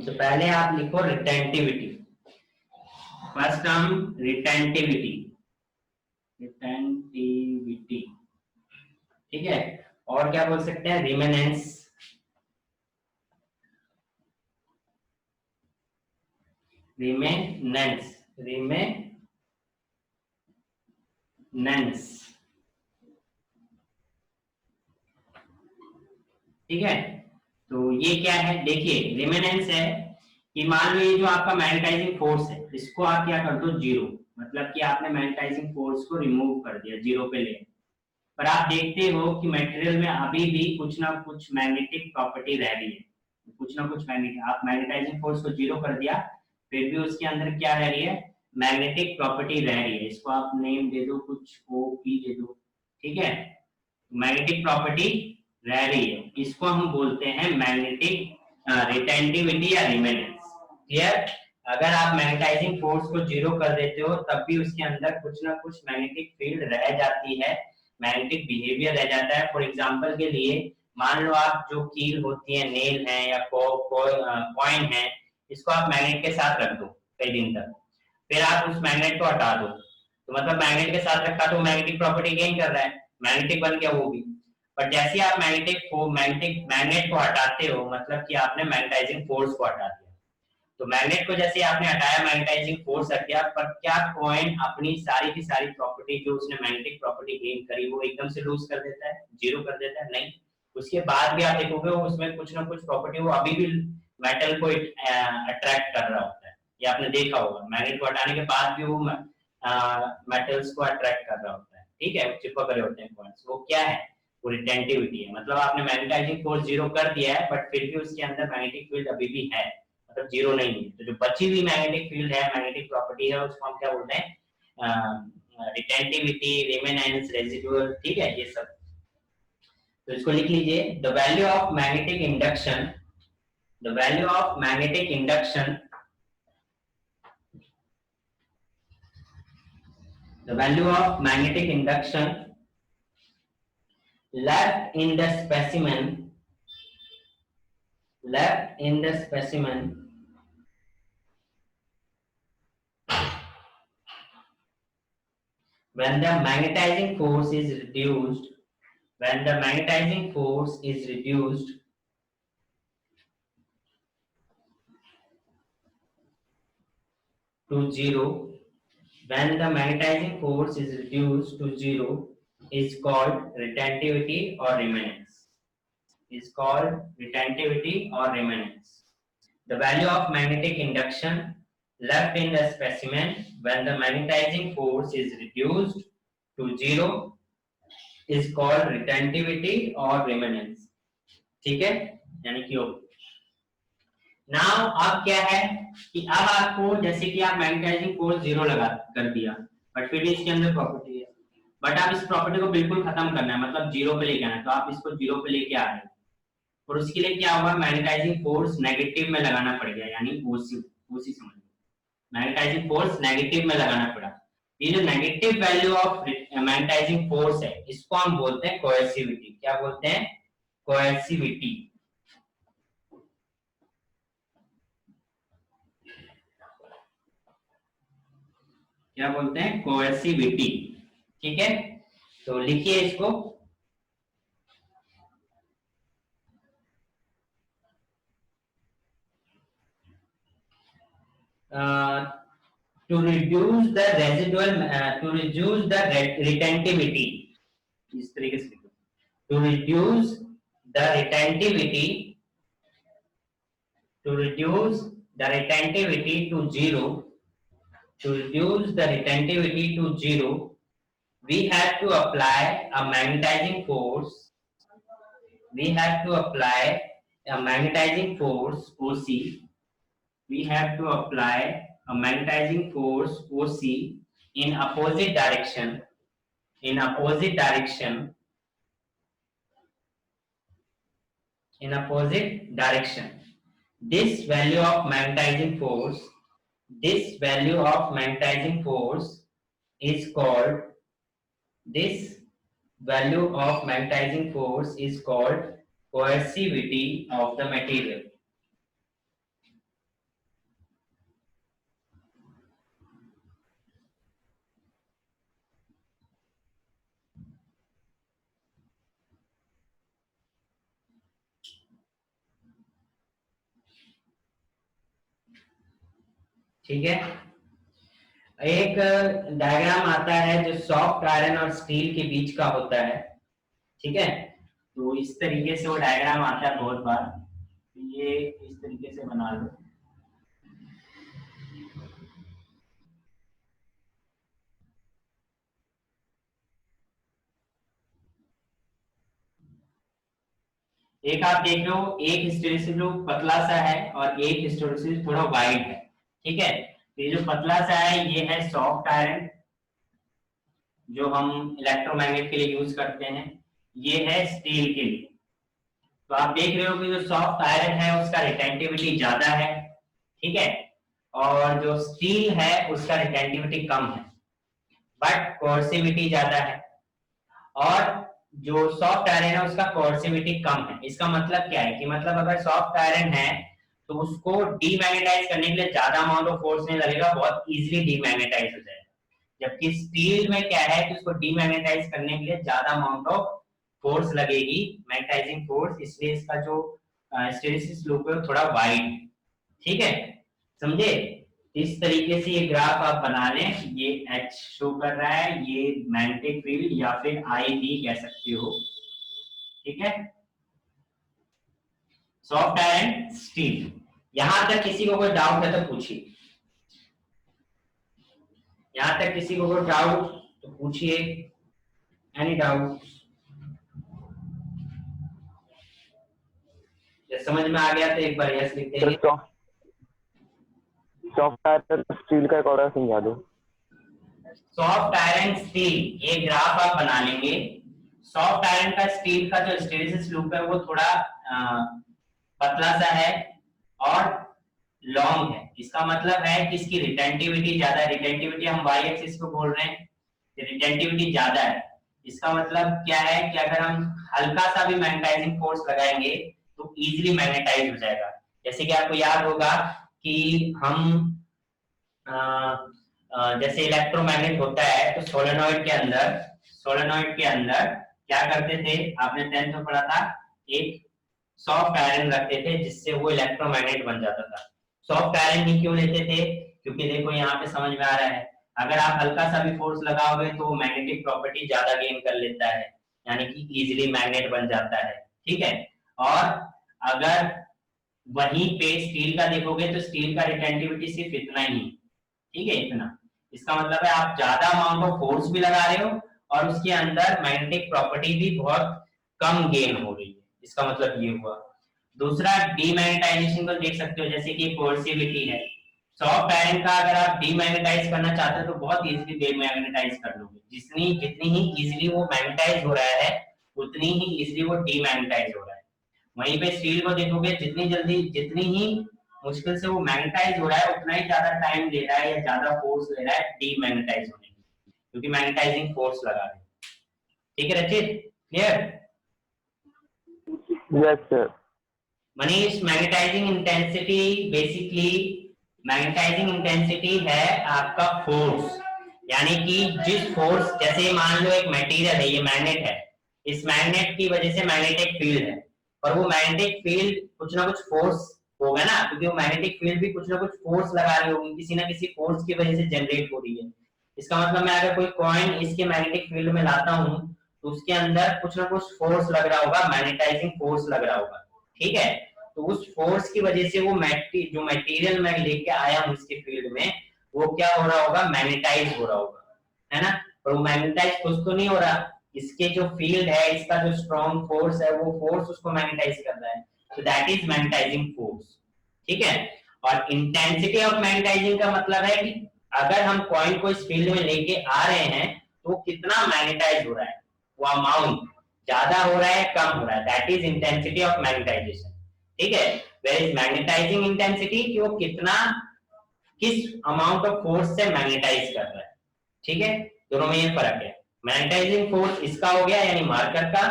तो पहले आप लिखो retentivity, first term retentivity, retentivity, ठीक है। और क्या बोल सकते हैं? रिमेनेंस, रिमेनेंस, रिमेनेंस, ठीक है। तो ये क्या है? देखिए, रिमेनेंस है कि मान लो ये जो आपका मैग्नेटाइजिंग फोर्स है, इसको आप क्या कर दो? जीरो, मतलब कि आपने मैग्नेटाइजिंग फोर्स को रिमूव कर दिया, जीरो पे ले, पर आप देखते हो कि मटेरियल में अभी भी कुछ ना कुछ मैग्नेटिक प्रॉपर्टी रह रही है, कुछ ना कुछ मैग्नेटिक, आप मैग्नेटाइजिंग फोर्स को जीरो कर दिया, फिर भी उसके अंदर क्या रह रही है, मैग्नेटिक प्रॉपर्टी रह रही है। इसको आप नेम दे दो, कुछ ओ पी दे दो, ठीक है, मैग्नेटिक प्रॉपर्टी रह रही है, इसको हम बोलते हैं मैग्नेटिक रिटेंटिविटी या रिमेनेंस। क्लियर? अगर आप मैग्नेटाइजिंग फोर्स को जीरो कर देते हो तब भी उसके अंदर कुछ ना कुछ मैग्नेटिक फील्ड रह जाती है, मैग्नेटिक बिहेवियर रह जाता है। फॉर एग्जांपल के लिए मान लो आप जो कील होती है, नेल है या कॉइन है, इसको आप मैग्नेट के साथ रख दो कई दिन तक, फिर आप उस मैग्नेट को हटा दो, तो मतलब मैग्नेट के साथ रखा तो मैग्नेटिक प्रॉपर्टी गेन कर रहा है, मैग्नेटिक बन गया वो भी। बट जैसे ही आप मैग्नेट को हटाते हो, मतलब कि आपने मैग्नेटाइजिंग फोर्स को हटा दिया, तो मैग्नेट को जैसे आपने हटाया, मैग्नेटाइजिंग फोर्स हट गया, पर क्या कॉइन अपनी सारी की सारी प्रॉपर्टी जो उसने मैग्नेटिक प्रॉपर्टी गेन करी वो एकदम से लूज कर देता है, जीरो कर देता है? नहीं, उसके बाद भी आप देखोगे उसमें कुछ ना कुछ प्रॉपर्टी वो अभी भी मेटल को अट्रैक्ट कर रहा होता है। ये आपने देखा होगा, मैग्नेट को हटाने के बाद भी वो मेटल्स को अट्रैक्ट कर रहा होता है, ठीक है, चिपक रहे होते हैं कॉइन्स। वो क्या है, वो रिटेंटिविटी है, मतलब आपने मैग्नेटाइजिंग फोर्स जीरो कर दिया है बट फिर भी उसके अंदर मैग्नेटिक फील्ड अभी भी है, मतलब जीरो नहीं है। तो जो बची हुई मैग्नेटिक फील्ड है, मैग्नेटिक प्रॉपर्टी है, उसको हम क्या बोलते हैं, रिटेंटिविटी, रिमेनेंस, रेजिडुअल, ठीक है, ये सब। तो इसको लिख लीजिए, the value of magnetic induction, the value of magnetic induction, the value of magnetic induction left in the specimen, left in the specimen when the magnetizing force is reduced, when the magnetizing force is reduced to zero, when the magnetizing force is reduced to zero, is called retentivity or remanence, is called retentivity or remanence. The value of magnetic induction left in the specimen when the magnetizing force is reduced to zero is called retentivity or remanence, ठीक है, यानी कि now अब क्या है कि अब आपको, जैसे कि आप मैग्नेटाइजिंग फोर्स जीरो लगा कर दिया, बट फिर भी इसके अंदर प्रॉपर्टी है, बट आप इस प्रॉपर्टी को बिल्कुल खत्म करना है, मतलब जीरो पे लेके आना है, तो आप इसको जीरो पे लेके आ रहे हैं, और उसके लिए क्या होगा, मैग्नेटाइजिंग फोर्स नेगेटिव में लगाना पड़ेगा, यानी ओसी, ओसी समझ लो, मैग्नेटाइजिंग फोर्स नेगेटिव में लगाना पड़ा। ये जो negative value of magnetizing force है, इसको हम बोलते हैं कोएर्सिविटी। क्या बोलते हैं? कोएर्सिविटी। क्या बोलते हैं? कोएर्सिविटी, ठीक है, तो लिखिए इसको, to reduce the residual, to reduce the retentivity, इस तरीके से लिखो, to reduce the retentivity, to reduce the retentivity to zero, to reduce the retentivity to zero, we have to apply a magnetizing force, we have to apply a magnetizing force OC, we have to apply a magnetizing force OC in opposite direction, in opposite direction, in opposite direction. This value of magnetizing force, this value of magnetizing force is called, this value of magnetizing force is called coercivity of the material. ठीक है, एक diagram आता है जो soft iron और steel के बीच का होता है, ठीक है, तो इस तरीके से वो डायग्राम आता है बहुत बार, ये इस तरीके से बना लो, एक आप देख रहे हो, एक हिस्टेरेसिस लूप पतला सा है और एक हिस्टेरेसिस थोड़ा वाइड है, ठीक है। तो ये जो पतला सा है ये है सॉफ्ट आयरन, जो हम इलेक्ट्रोमैग्नेट के लिए यूज करते हैं। ये है स्टील के लिए। तो आप देख रहे हो कि जो सॉफ्ट आयरन है उसका रिटेंटिविटी ज्यादा है, ठीक है, और जो स्टील है उसका रिटेंटिविटी कम है, बट कोर्सिविटी ज्यादा है। और जो सॉफ्ट आयरन है उसका कोर्सिविटी कम है। इसका मतलब क्या है कि मतलब अगर सॉफ्ट आयरन है तो उसको डीमैग्नेटाइज करने के लिए ज्यादा अमाउंट ऑफ फोर्स नहीं लगेगा, बहुत इजीली डीमैग्नेटाइज हो जाएगा। जबकि स्टील में क्या है कि उसको डीमैग्नेटाइज करने के लिए ज्यादा अमाउंट ऑफ फोर्स लगेगी, मैग्नेटाइजिंग फोर्स, इसलिए इसका जो हिस्टेरेसिस लूप है थोड़ा वाइड, ठीक है, समझे। इस तरीके से ये ग्राफ आप बना लें, ये H शो कर रहा है, ये मैग्नेटिक फील्ड या फिर IB कह सकते हो, ठीक है। Soft iron, steel. यहां तक किसी को कोई डाउट है तो पूछिए, यहां तक किसी को कोई डाउट तो पूछिए, एनी डाउट? जब समझ में आ गया तो एक बार यस लिख देंगे। सॉफ्ट आयरन स्टील का एक और समझा दो। सॉफ्ट आयरन स्टील, ये ग्राफ आप बना लेंगे। सॉफ्ट आयरन का स्टील का जो हिस्टेरेसिस लूप है वो थोड़ा पतला सा है और लॉन्ग है। इसका मतलब है कि इसकी रिटेंटिविटी ज्यादा है। रिटेंटिविटी हम वाई एक्सिस को बोल रहे हैं, रिटेंटिविटी ज्यादा है। इसका मतलब क्या है कि अगर हम हल्का सा भी मैग्नेटाइजिंग फोर्स लगाएंगे तो इजीली मैग्नेटाइज हो जाएगा। जैसे कि आपको याद होगा कि हम जैसे इलेक्ट्रोमैग्नेट होता है तो सोलेनॉइड के अंदर क्या करते थे, आपने 10th में पढ़ा था, एक सॉफ्ट आयरन रखते थे जिससे वो इलेक्ट्रोमैग्नेट बन जाता था। सॉफ्ट आयरन ही क्यों लेते थे, क्योंकि देखो यहाँ पे समझ में आ रहा है, अगर आप हल्का सा भी फोर्स लगाओगे तो मैग्नेटिक प्रॉपर्टी ज्यादा गेन कर लेता है, यानी कि इजीली मैग्नेट बन जाता है, ठीक है। और अगर वहीं पे स्टील का देखोगे तो स्टील का रिटेंटिविटी सिर्फ इतना ही, ठीक है, इतना। इसका मतलब है आप ज्यादा अमाउंट ऑफ फोर्स भी लगा रहे हो और उसके अंदर मैग्नेटिक प्रॉपर्टी भी बहुत कम गेन हो रही है। इसका मतलब ये हुआ। दूसरा, डीमैग्नेटाइजेशन को देख सकते हो, जैसे कि कोर्सिविटी है। सॉफ्ट आयरन का अगर आप डीमैग्नेटाइज करना चाहते हो तो बहुत इजीली डीमैग्नेटाइज कर लोगे। जितनी ही इजीली वो मैग्नेटाइज हो रहा है उतनी ही इजीली वो डीमैग्नेटाइज हो रहा है। वहीं पे स्टील को देखोगे, जितनी ही मुश्किल से वो मैग्नेटाइज हो रहा है उतना ही ज्यादा टाइम ले रहा है या ज्यादा फोर्स ले रहा है डीमैग्नेटाइज होने में, क्योंकि मैग्नेटाइजिंग फोर्स लगा रहे हैं। ठीक है Rachit, clear? Yes sir. Manish, magnetizing intensity magnetizing intensity है आपका फोर्स, यानी कि जिस फोर्स, जैसे मान लो एक मटेरियल है, ये मैग्नेट है, इस मैग्नेट की वजह से मैग्नेटिक फील्ड है, और वो मैग्नेटिक फील्ड कुछ ना कुछ फोर्स होगा ना, क्योंकि वो मैग्नेटिक फील्ड भी कुछ ना कुछ फोर्स लगा रही होगी, किसी ना किसी फोर्स की वजह से जनरेट हो रही है। इसका मतलब मैं अगर कोई कॉइन इसके मैग्नेटिक फील्ड में लाता हूं तो उसके अंदर कुछ ना कुछ फोर्स लग रहा होगा, मैग्नेटाइजिंग फोर्स लग रहा होगा, ठीक है। तो उस फोर्स की वजह से वो जो मटेरियल मैं लेके आया हूं इसके फील्ड में, वो क्या हो रहा होगा, मैग्नेटाइज हो रहा होगा, है ना। पर वो मैग्नेटाइज कुछ तो नहीं हो रहा, इसके जो फील्ड है, इसका जो स्ट्रॉन्ग फोर्स है, वो फोर्स उसको मैग्नेटाइज कर रहा है, तो दैट इज मैग्नेटाइजिंग फोर्स, ठीक है। और इंटेंसिटी ऑफ मैग्नेटाइजिंग का मतलब है कि अगर हम कॉइन को इस फील्ड में लेके आ रहे हैं तो कितना मैग्नेटाइज हो रहा है, वो अमाउंट ज्यादा हो रहा है कम हो रहा है, that is intensity of magnetisation, ठीक है। वेयर इज मैग्नेटाइजिंग इंटेंसिटी, कि वो किस अमाउंट ऑफ फोर्स से मैग्नेटाइज कर रहा है, ठीक है। दोनों में ये फर्क है। मैग्नेटाइजिंग फोर्स इसका हो गया यानी मार्कर का,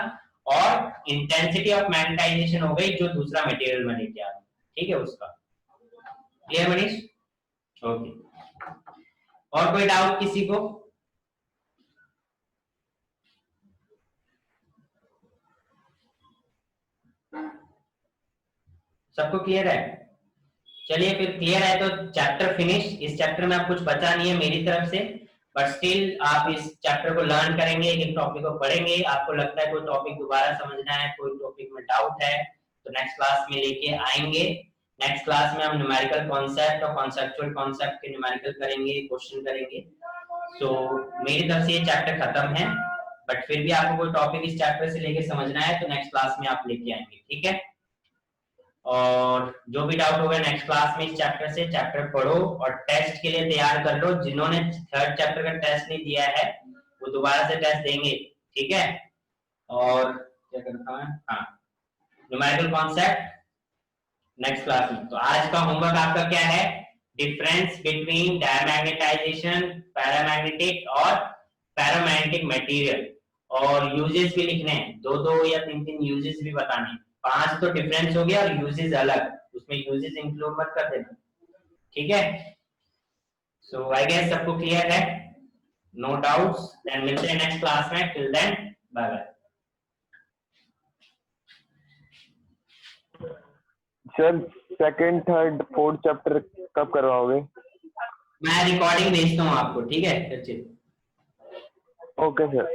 और इंटेंसिटी ऑफ मैग्नेटाइजेशन हो गई जो दूसरा मटेरियल में लेके आ रहा है, ठीक है, उसका। क्लियर मनीष? ओके। और कोई डाउट किसी को? सबको क्लियर है? चलिए फिर क्लियर है तो चैप्टर फिनिश। इस चैप्टर में आप कुछ बचा नहीं है मेरी तरफ से, बट स्टिल आप इस चैप्टर को लर्न करेंगे, एक टॉपिक को पढ़ेंगे। आपको लगता है कोई टॉपिक दोबारा समझना है, कोई टॉपिक में डाउट है, तो नेक्स्ट क्लास में लेके आएंगे। नेक्स्ट क्लास में हम न्यूमेरिकल कॉन्सेप्ट और कॉन्सेप्चुअल कॉन्सेप्ट के न्यूमेरिकल करेंगे, क्वेश्चन करेंगे। सो मेरी तरफ से ये चैप्टर खत्म है। बट फिर भी आपको कोई टॉपिक इस चैप्टर से लेके समझना है तो नेक्स्ट क्लास में आप लेके आएंगे, ठीक है। और जो भी डाउट होगा नेक्स्ट क्लास में इस चैप्टर से, चैप्टर पढ़ो और टेस्ट के लिए तैयार कर लो। जिन्होंने थर्ड चैप्टर का टेस्ट नहीं दिया है वो दोबारा से टेस्ट देंगे, ठीक है। और क्या करता है, हाँ, न्यूमेरिकल कॉन्सेप्ट नेक्स्ट क्लास में। तो आज का होमवर्क आपका क्या है, डिफरेंस बिटवीन डायमैग्नेटाइजेशन, पैरामैग्नेटिक और पैरामैग्नेटिक मटेरियल, और यूजेस भी लिखने हैं, दो दो या तीन तीन यूजेस भी बताने हैं। 5 तो डिफरेंस हो गया और यूजेस अलग, उसमें यूजेस इंक्लूड मत कर देना, ठीक है। सो आई गेस सबको क्लियर है, नो डाउट्स। देन मिलते हैं नेक्स्ट क्लास में, till then bye bye. Sir second third fourth chapter कब करवाओगे? मैं रिकॉर्डिंग भेजता हूँ आपको, ठीक है सचिन। Okay sir.